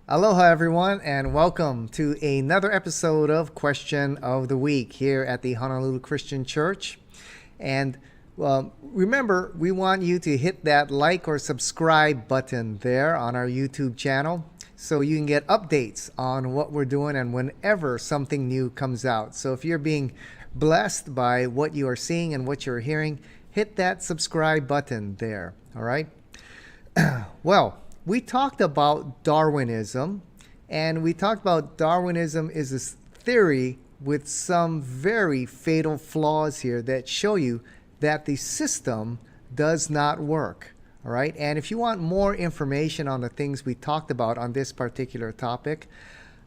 Aloha, everyone, and welcome to another episode of Question of the Week here at the Honolulu Christian Church. And remember, we want you to hit that like or subscribe button there on our YouTube channel so you can get updates on what we're doing and whenever something new comes out. So if you're being blessed by what you are seeing and what you're hearing, hit that subscribe button there, all right? Well, we talked about Darwinism, and we talked about Darwinism is a theory with some very fatal flaws here that show you that the system does not work. All right, and if you want more information on the things we talked about on this particular topic,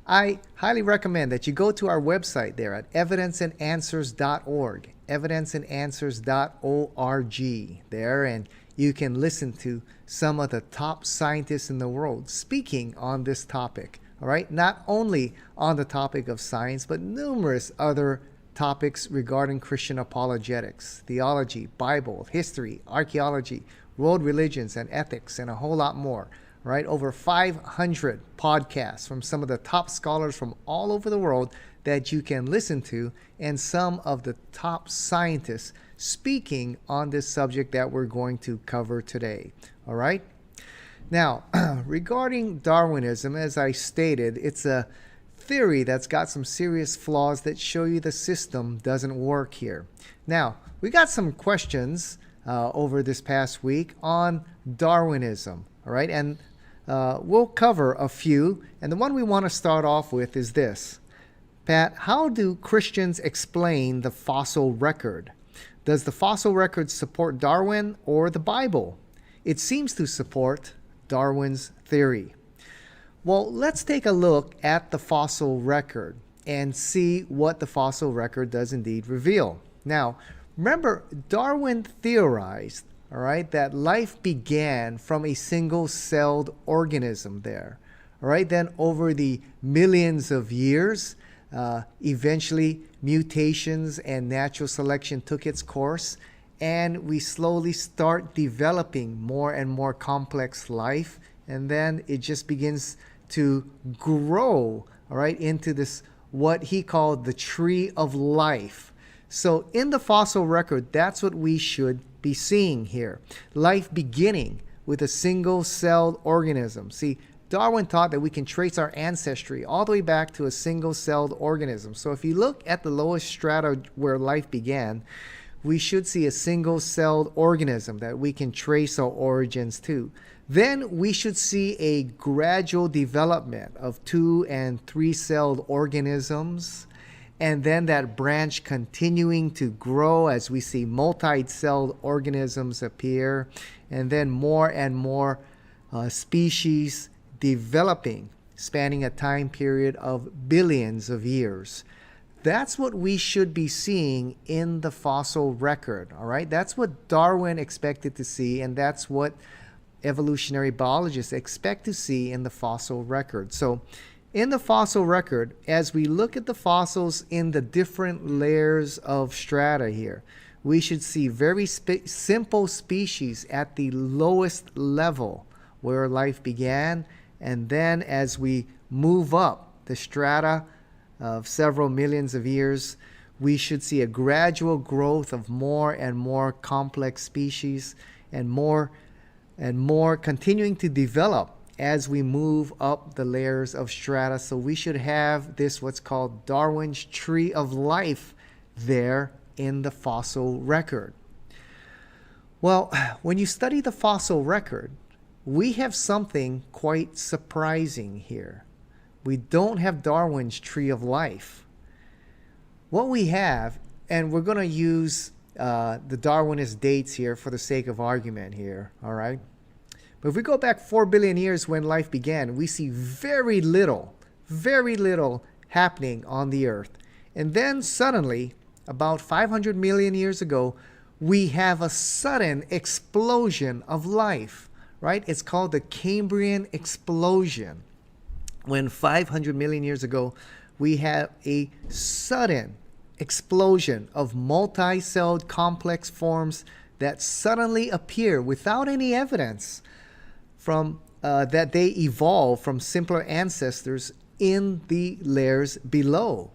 I highly recommend that you go to our website there at evidenceandanswers.org, evidenceandanswers.org there, and you can listen to some of the top scientists in the world speaking on this topic. All right, not only on the topic of science, but numerous other topics regarding Christian apologetics, theology, Bible, history, archaeology, world religions and ethics, and a whole lot more. Right, over 500 podcasts from some of the top scholars from all over the world that you can listen to, and some of the top scientists speaking on this subject that we're going to cover today. All right. Now, regarding Darwinism, as I stated, it's a theory that's got some serious flaws that show you the system doesn't work here. Now, we got some questions over this past week on Darwinism. All right, and we'll cover a few. And the one we want to start off with is this. Pat, how do Christians explain the fossil record? Does the fossil record support Darwin or the Bible? It seems to support Darwin's theory. Well, let's take a look at the fossil record and see what the fossil record does indeed reveal. Now, remember, Darwin theorized, all right, that life began from a single-celled organism there. All right, then over the millions of years, eventually mutations and natural selection took its course, and we slowly start developing more and more complex life, and then it just begins to grow, all right, into this, what he called the tree of life. So in the fossil record, that's what we should be seeing here. Life beginning with a single-celled organism. See, Darwin taught that we can trace our ancestry all the way back to a single-celled organism. So if you look at the lowest strata where life began, we should see a single-celled organism that we can trace our origins to. Then we should see a gradual development of 2- and 3-celled organisms, and then that branch continuing to grow as we see multi-celled organisms appear, and then more and more species developing, spanning a time period of billions of years. That's what we should be seeing in the fossil record, all right? That's what Darwin expected to see, and that's what evolutionary biologists expect to see in the fossil record. So in the fossil record, as we look at the fossils in the different layers of strata here, we should see very simple species at the lowest level where life began. And then as we move up the strata of several millions of years, we should see a gradual growth of more and more complex species, and more continuing to develop as we move up the layers of strata. So we should have this, what's called Darwin's tree of life there in the fossil record. Well, when you study the fossil record, we have something quite surprising here. We don't have Darwin's tree of life. What we have, and we're going to use the Darwinist dates here for the sake of argument here, all right? But if we go back 4 billion years when life began, we see very little happening on the earth. And then suddenly, about 500 million years ago, we have a sudden explosion of life. Right? It's called the Cambrian Explosion. When 500 million years ago, we have a sudden explosion of multi-celled complex forms that suddenly appear without any evidence from that they evolved from simpler ancestors in the layers below.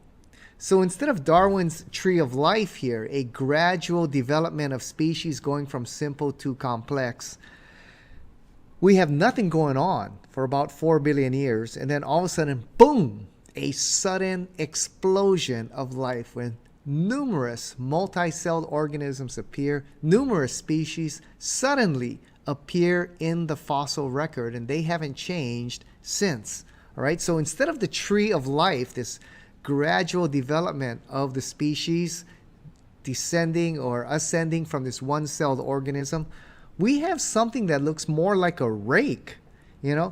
So instead of Darwin's tree of life here, a gradual development of species going from simple to complex, we have nothing going on for about 4 billion years, and then all of a sudden, boom, a sudden explosion of life when numerous multi-celled organisms appear, numerous species suddenly appear in the fossil record, and they haven't changed since. All right, so instead of the tree of life, this gradual development of the species descending or ascending from this one-celled organism, we have something that looks more like a rake,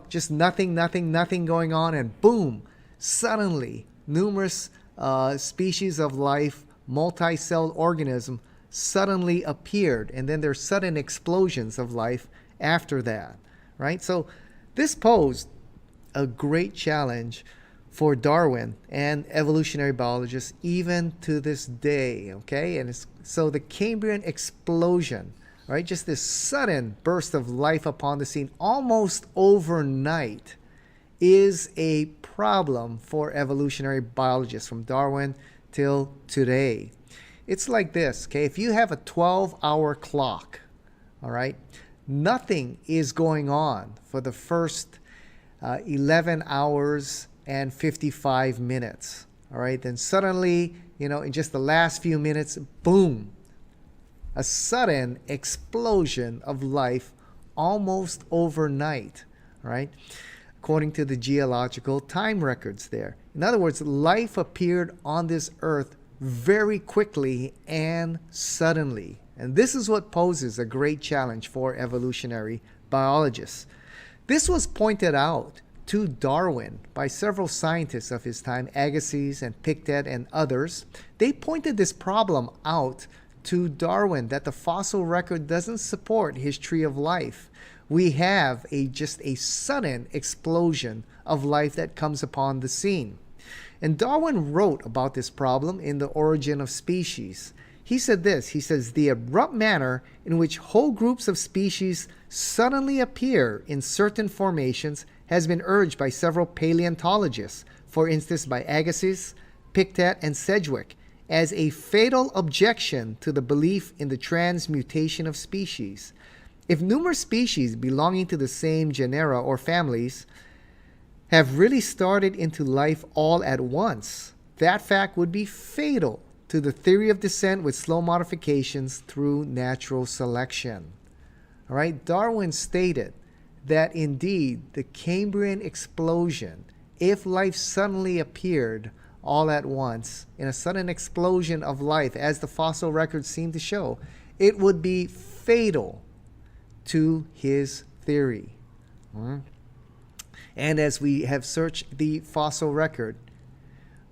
just nothing going on, and boom, suddenly numerous species of life, multi-celled organism suddenly appeared, and then there's sudden explosions of life after that, right? So this posed a great challenge for Darwin and evolutionary biologists even to this day, okay? And so the Cambrian explosion, right? Just this sudden burst of life upon the scene almost overnight is a problem for evolutionary biologists from Darwin till today. It's like this, okay? If you have a 12-hour clock, all right, nothing is going on for the first 11 hours and 55 minutes, all right? Then suddenly, in just the last few minutes, boom, a sudden explosion of life almost overnight, right? According to the geological time records there. In other words, life appeared on this earth very quickly and suddenly. And this is what poses a great challenge for evolutionary biologists. This was pointed out to Darwin by several scientists of his time, Agassiz and Pictet and others. They pointed this problem out to Darwin, that the fossil record doesn't support his tree of life. We have just a sudden explosion of life that comes upon the scene. And Darwin wrote about this problem in The Origin of Species. He said this, he says, the abrupt manner in which whole groups of species suddenly appear in certain formations has been urged by several paleontologists, for instance by Agassiz, Pictet, and Sedgwick, as a fatal objection to the belief in the transmutation of species. If numerous species belonging to the same genera or families have really started into life all at once, that fact would be fatal to the theory of descent with slow modifications through natural selection. All right, Darwin stated that indeed the Cambrian explosion, if life suddenly appeared all at once in a sudden explosion of life, as the fossil records seem to show, it would be fatal to his theory. And as we have searched the fossil record,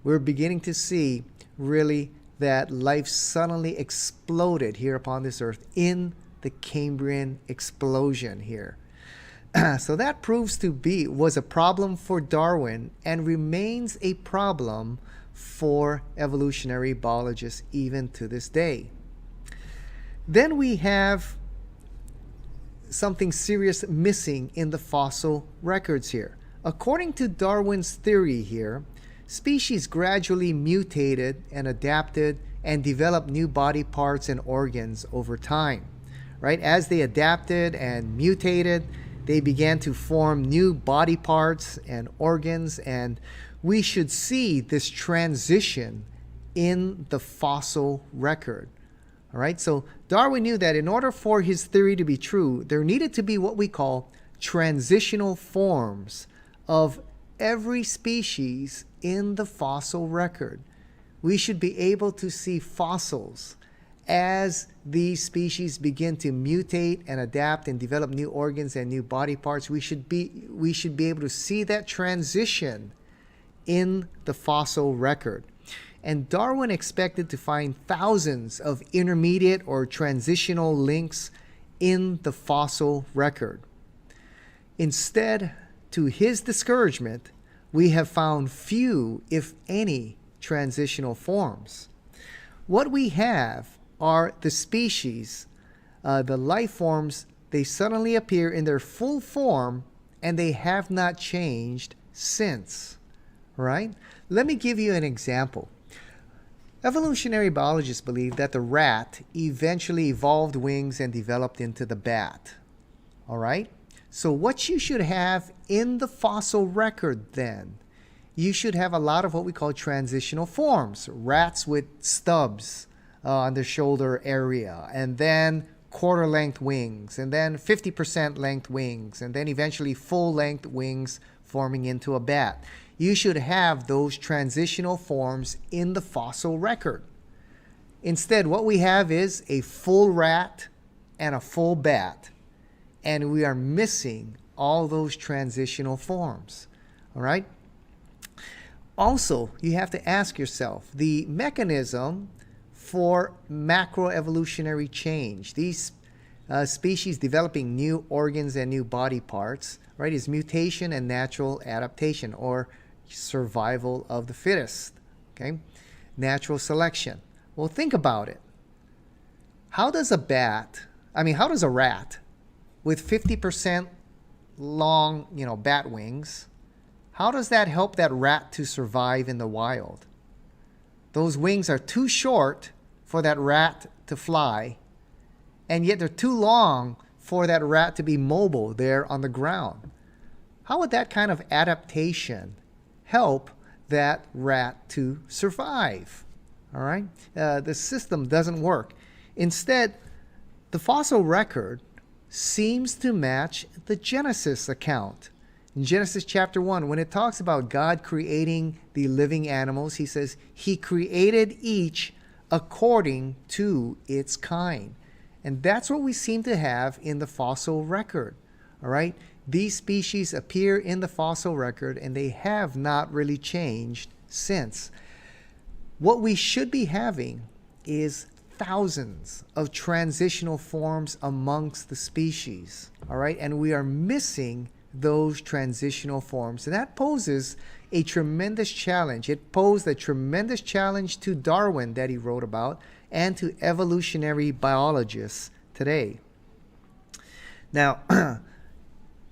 we're beginning to see really that life suddenly exploded here upon this earth in the Cambrian explosion here. So that proves to was a problem for Darwin and remains a problem for evolutionary biologists even to this day. Then we have something serious missing in the fossil records here. According to Darwin's theory here, species gradually mutated and adapted and developed new body parts and organs over time, right? As they adapted and mutated, they began to form new body parts and organs, and we should see this transition in the fossil record. All right, so Darwin knew that in order for his theory to be true, there needed to be what we call transitional forms of every species in the fossil record. We should be able to see fossils as these species begin to mutate and adapt and develop new organs and new body parts. We should be able to see that transition in the fossil record. And Darwin expected to find thousands of intermediate or transitional links in the fossil record. Instead, to his discouragement, we have found few, if any, transitional forms. What we have are the species, the life forms, they suddenly appear in their full form and they have not changed since, right? Let me give you an example. Evolutionary biologists believe that the rat eventually evolved wings and developed into the bat, all right? So what you should have in the fossil record then, you should have a lot of what we call transitional forms. Rats with stubs on the shoulder area, and then quarter length wings, and then 50% length wings, and then eventually full length wings forming into a bat. You should have those transitional forms in the fossil record. Instead, what we have is a full rat and a full bat, and we are missing all those transitional forms. All right? Also, you have to ask yourself the mechanism for macroevolutionary change. These species developing new organs and new body parts, right, is mutation and natural adaptation, or survival of the fittest, okay? Natural selection. Well, think about it. How does a rat with 50% long, bat wings, how does that help that rat to survive in the wild? Those wings are too short for that rat to fly, and yet they're too long for that rat to be mobile there on the ground. How would that kind of adaptation help that rat to survive? All right? The system doesn't work. Instead, the fossil record seems to match the Genesis account. In Genesis chapter 1, when it talks about God creating the living animals, he says he created each according to its kind. And that's what we seem to have in the fossil record. All right? These species appear in the fossil record, and they have not really changed since. What we should be having is thousands of transitional forms amongst the species. All right? And we are missing those transitional forms. And that poses a tremendous challenge. It posed a tremendous challenge to Darwin that he wrote about, and to evolutionary biologists today. Now,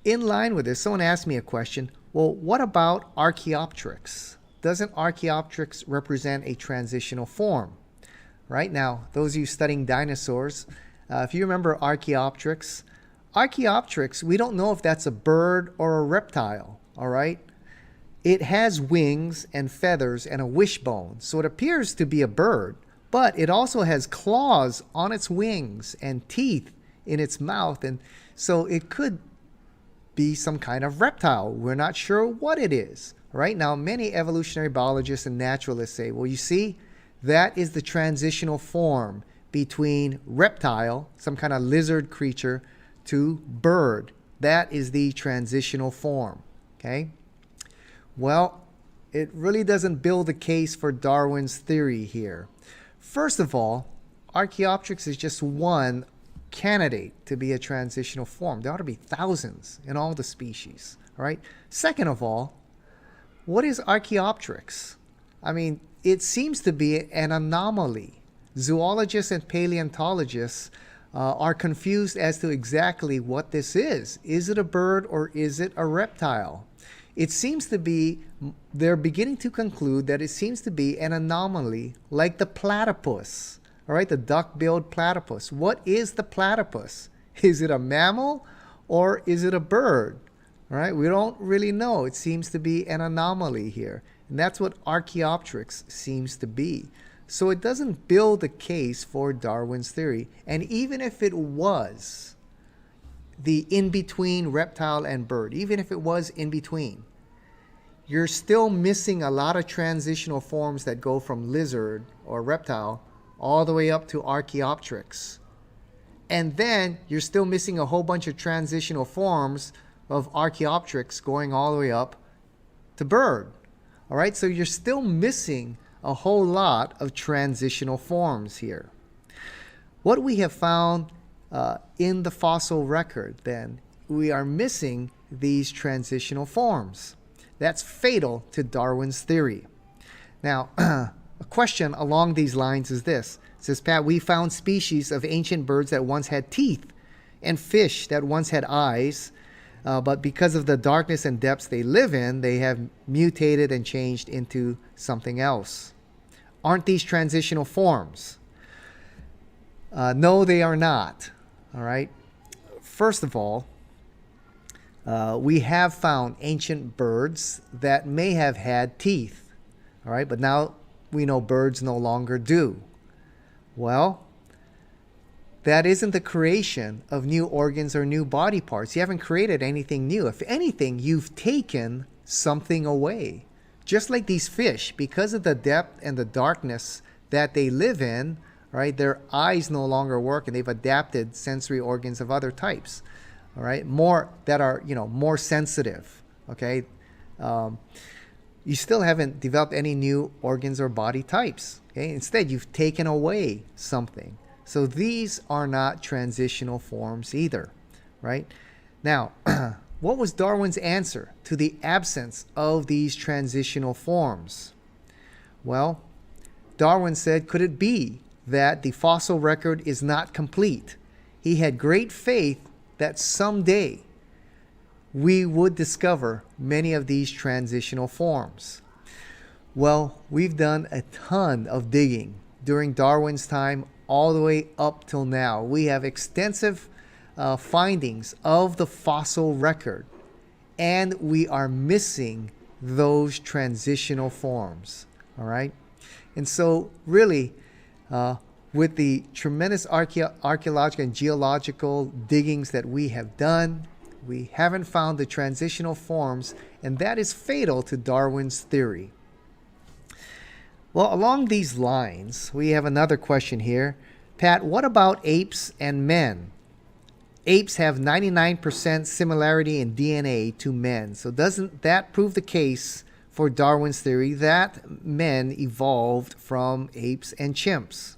in line with this, someone asked me a question. Well, what about Archaeopteryx? Doesn't Archaeopteryx represent a transitional form? Right now, those of you studying dinosaurs, if you remember Archaeopteryx, we don't know if that's a bird or a reptile, all right? It has wings and feathers and a wishbone, so it appears to be a bird, but it also has claws on its wings and teeth in its mouth, and so it could be some kind of reptile. We're not sure what it is. Right now, many evolutionary biologists and naturalists say, well, you see, that is the transitional form between reptile, some kind of lizard creature, to bird. That is the transitional form, okay? Well, it really doesn't build a case for Darwin's theory here. First of all, Archaeopteryx is just one candidate to be a transitional form. There ought to be thousands in all the species, all right? Second of all, what is Archaeopteryx? I mean, it seems to be an anomaly. Zoologists and paleontologists are confused as to exactly what this is. Is it a bird or is it a reptile? It seems to be, they're beginning to conclude that it seems to be an anomaly like the platypus, all right, the duck-billed platypus. What is the platypus? Is it a mammal or is it a bird? All right, we don't really know. It seems to be an anomaly here. And that's what Archaeopteryx seems to be. So it doesn't build a case for Darwin's theory. And even if it was the in-between reptile and bird, even if it was in between, you're still missing a lot of transitional forms that go from lizard or reptile all the way up to Archaeopteryx. And then you're still missing a whole bunch of transitional forms of Archaeopteryx going all the way up to bird. All right, so you're still missing a whole lot of transitional forms here. What we have found in the fossil record, then, we are missing these transitional forms. That's fatal to Darwin's theory. Now, a question along these lines is this. It says, Pat, we found species of ancient birds that once had teeth and fish that once had eyes. but because of the darkness and depths they live in, they have mutated and changed into something else. Aren't these transitional forms? No, they are not. All right. First of all, we have found ancient birds that may have had teeth. All right, but now we know birds no longer do. Well, that isn't the creation of new organs or new body parts. You haven't created anything new. If anything, you've taken something away. Just like these fish, because of the depth and the darkness that they live in, right, their eyes no longer work and they've adapted sensory organs of other types, all right, more that are, more sensitive, okay? You still haven't developed any new organs or body types, okay? Instead, you've taken away something. So these are not transitional forms either, right? Now, what was Darwin's answer to the absence of these transitional forms? Well, Darwin said, could it be that the fossil record is not complete? He had great faith that someday we would discover many of these transitional forms. Well, we've done a ton of digging during Darwin's time all the way up till now. We have extensive findings of the fossil record, and we are missing those transitional forms. All right? And so really, with the tremendous archaeological and geological diggings that we have done, we haven't found the transitional forms, and that is fatal to Darwin's theory. Well, along these lines, we have another question here. Pat, what about apes and men? Apes have 99% similarity in DNA to men. So doesn't that prove the case for Darwin's theory that men evolved from apes and chimps?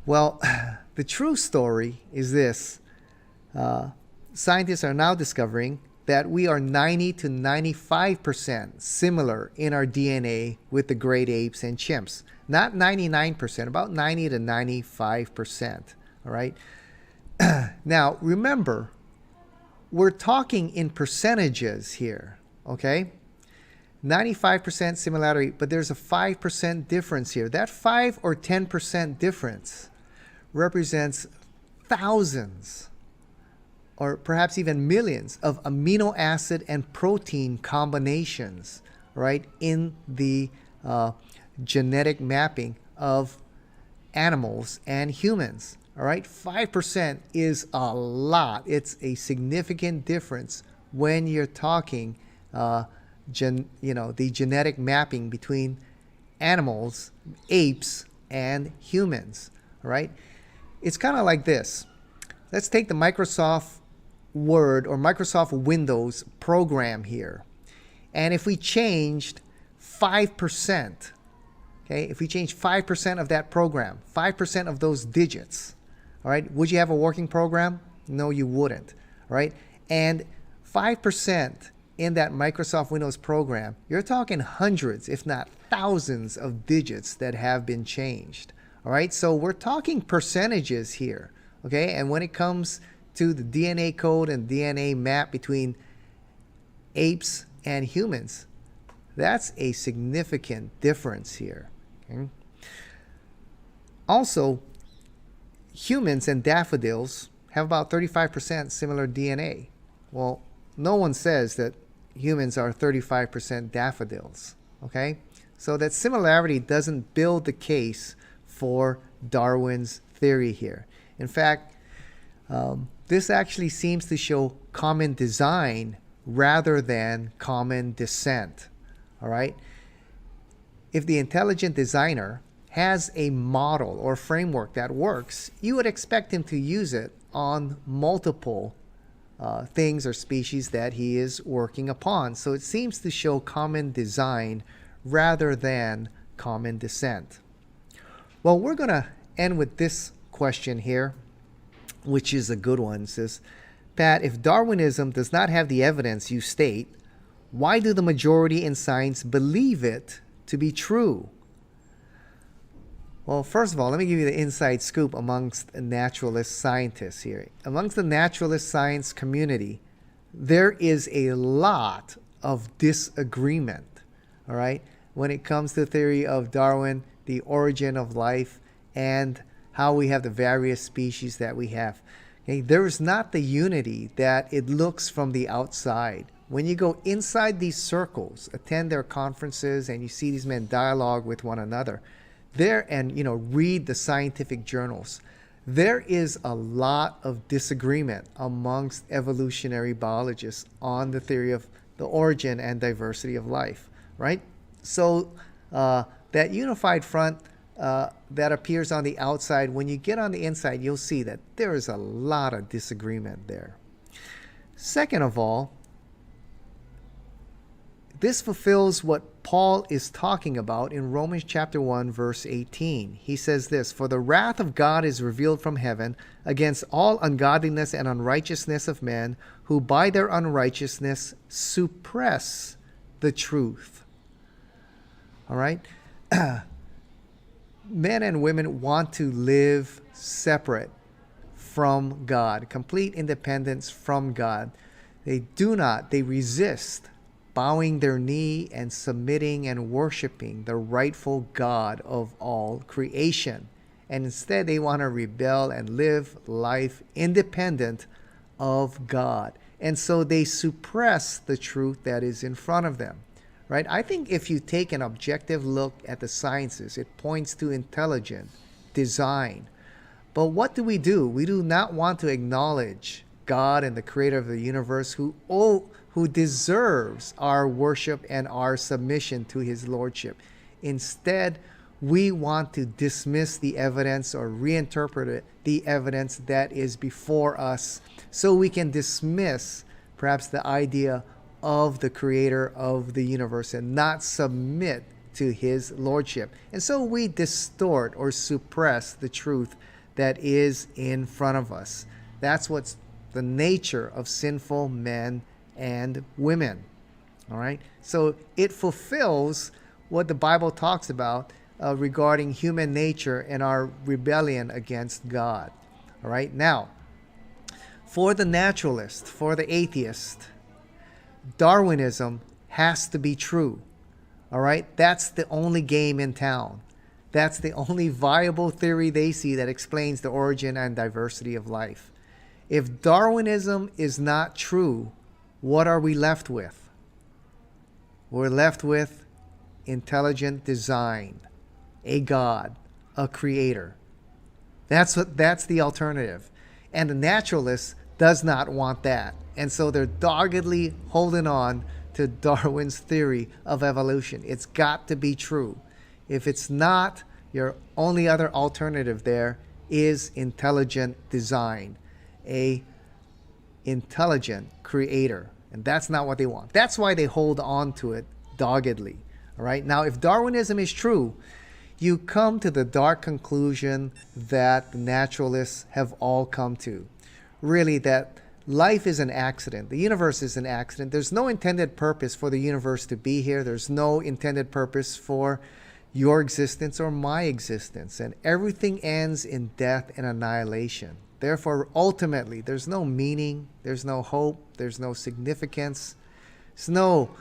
Well, the true story is this. Scientists are now discovering that we are 90 to 95% similar in our DNA with the great apes and chimps. Not 99%, about 90 to 95%. All right? Now, remember, we're talking in percentages here, okay? 95% similarity, but there's a 5% difference here. That 5 or 10% difference represents thousands or perhaps even millions of amino acid and protein combinations, right, in the genetic mapping of animals and humans. All right, 5% is a lot. It's a significant difference when you're talking, the genetic mapping between animals, apes, and humans. All right, it's kind of like this. Let's take the Microsoft Word or Microsoft Windows program here, and if we changed 5%, okay, if we changed 5% of that program, 5% of those digits, all right, would you have a working program? No, you wouldn't, all right? And 5% in that Microsoft Windows program, you're talking hundreds, if not thousands of digits that have been changed, all right? So we're talking percentages here, okay? And when it comes to the DNA code and DNA map between apes and humans, that's a significant difference here. Okay? Also, humans and daffodils have about 35% similar DNA. Well, no one says that humans are 35% daffodils. Okay? So that similarity doesn't build the case for Darwin's theory here. In fact, this actually seems to show common design rather than common descent. All right? If the intelligent designer has a model or framework that works, you would expect him to use it on multiple things or species that he is working upon. So it seems to show common design rather than common descent. Well, we're going to end with this question here, which is a good one. It says, Pat, if Darwinism does not have the evidence you state, why do the majority in science believe it to be true? Well, first of all, let me give you the inside scoop amongst naturalist scientists here. Amongst the naturalist science community, there is a lot of disagreement, all right, when it comes to the theory of Darwin, the origin of life, and how we have the various species that we have. Okay, there is not the unity that it looks from the outside. When you go inside these circles, attend their conferences, and you see these men dialogue with one another, there, and read the scientific journals, there is a lot of disagreement amongst evolutionary biologists on the theory of the origin and diversity of life, right? So that unified front that appears on the outside, when you get on the inside, you'll see that there is a lot of disagreement there. Second of all, this fulfills what Paul is talking about in Romans chapter 1, verse 18. He says this, "For the wrath of God is revealed from heaven against all ungodliness and unrighteousness of men, who by their unrighteousness suppress the truth." All right? Men and women want to live separate from God, complete independence from God. They resist bowing their knee and submitting and worshiping the rightful God of all creation. And instead, they want to rebel and live life independent of God. And so they suppress the truth that is in front of them, right? I think if you take an objective look at the sciences, it points to intelligent design. But what do? We do not want to acknowledge God and the creator of the universe who deserves our worship and our submission to his lordship. Instead, we want to dismiss the evidence or reinterpret the evidence that is before us so we can dismiss perhaps the idea of the creator of the universe and not submit to his lordship. And so we distort or suppress the truth that is in front of us. That's what's the nature of sinful men and women. All right? So it fulfills what the Bible talks about regarding human nature and our rebellion against God. All right? Now, for the naturalist, for the atheist, Darwinism has to be true. All right? That's the only game in town. That's the only viable theory they see that explains the origin and diversity of life. If Darwinism is not true, what are we left with? We're left with intelligent design, a God, a creator. That's the alternative. And the naturalist does not want that. And so they're doggedly holding on to Darwin's theory of evolution. It's got to be true. If it's not, your only other alternative there is intelligent design, a intelligent creator. And that's not what they want. That's why they hold on to it doggedly. All right. Now, if Darwinism is true, you come to the dark conclusion that the naturalists have all come to. Really, that life is an accident. The universe is an accident. There's no intended purpose for the universe to be here. There's no intended purpose for your existence or my existence. And everything ends in death and annihilation. Therefore, ultimately, there's no meaning, there's no hope, there's no significance, there's no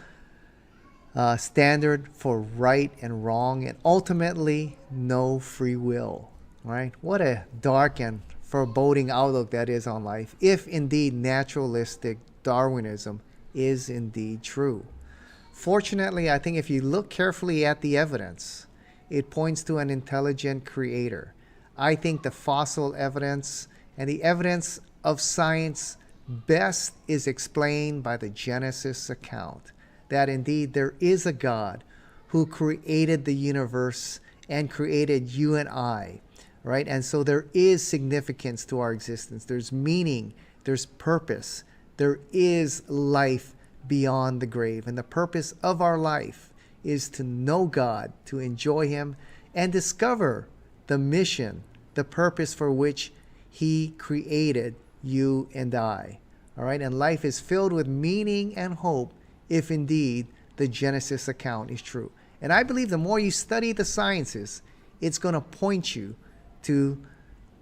standard for right and wrong, and ultimately, no free will. Right? What a dark and foreboding outlook that is on life, if indeed naturalistic Darwinism is indeed true. Fortunately, I think if you look carefully at the evidence, it points to an intelligent creator. I think the fossil evidence and the evidence of science best is explained by the Genesis account, that indeed there is a God who created the universe and created you and I, right? And so there is significance to our existence. There's meaning, there's purpose, there is life beyond the grave. And the purpose of our life is to know God, to enjoy him, and discover the mission, the purpose for which he created you and I. All right? And life is filled with meaning and hope if indeed the Genesis account is true. And I believe the more you study the sciences, it's going to point you to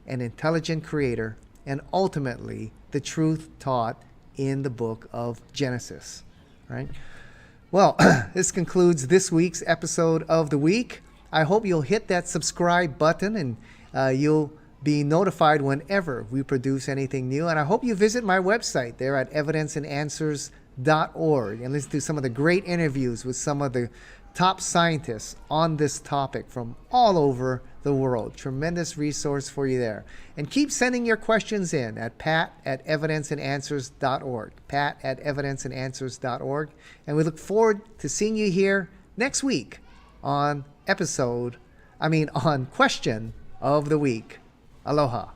an intelligent creator and ultimately the truth taught in the book of Genesis, right? Well, this concludes this week's episode of the week. I hope you'll hit that subscribe button and you'll be notified whenever we produce anything new. And I hope you visit my website there at evidenceandanswers.org and listen to some of the great interviews with some of the top scientists on this topic from all over the world. Tremendous resource for you there. And keep sending your questions in at pat@evidenceandanswers.org. pat@evidenceandanswers.org. And we look forward to seeing you here next week on question of the week. Aloha.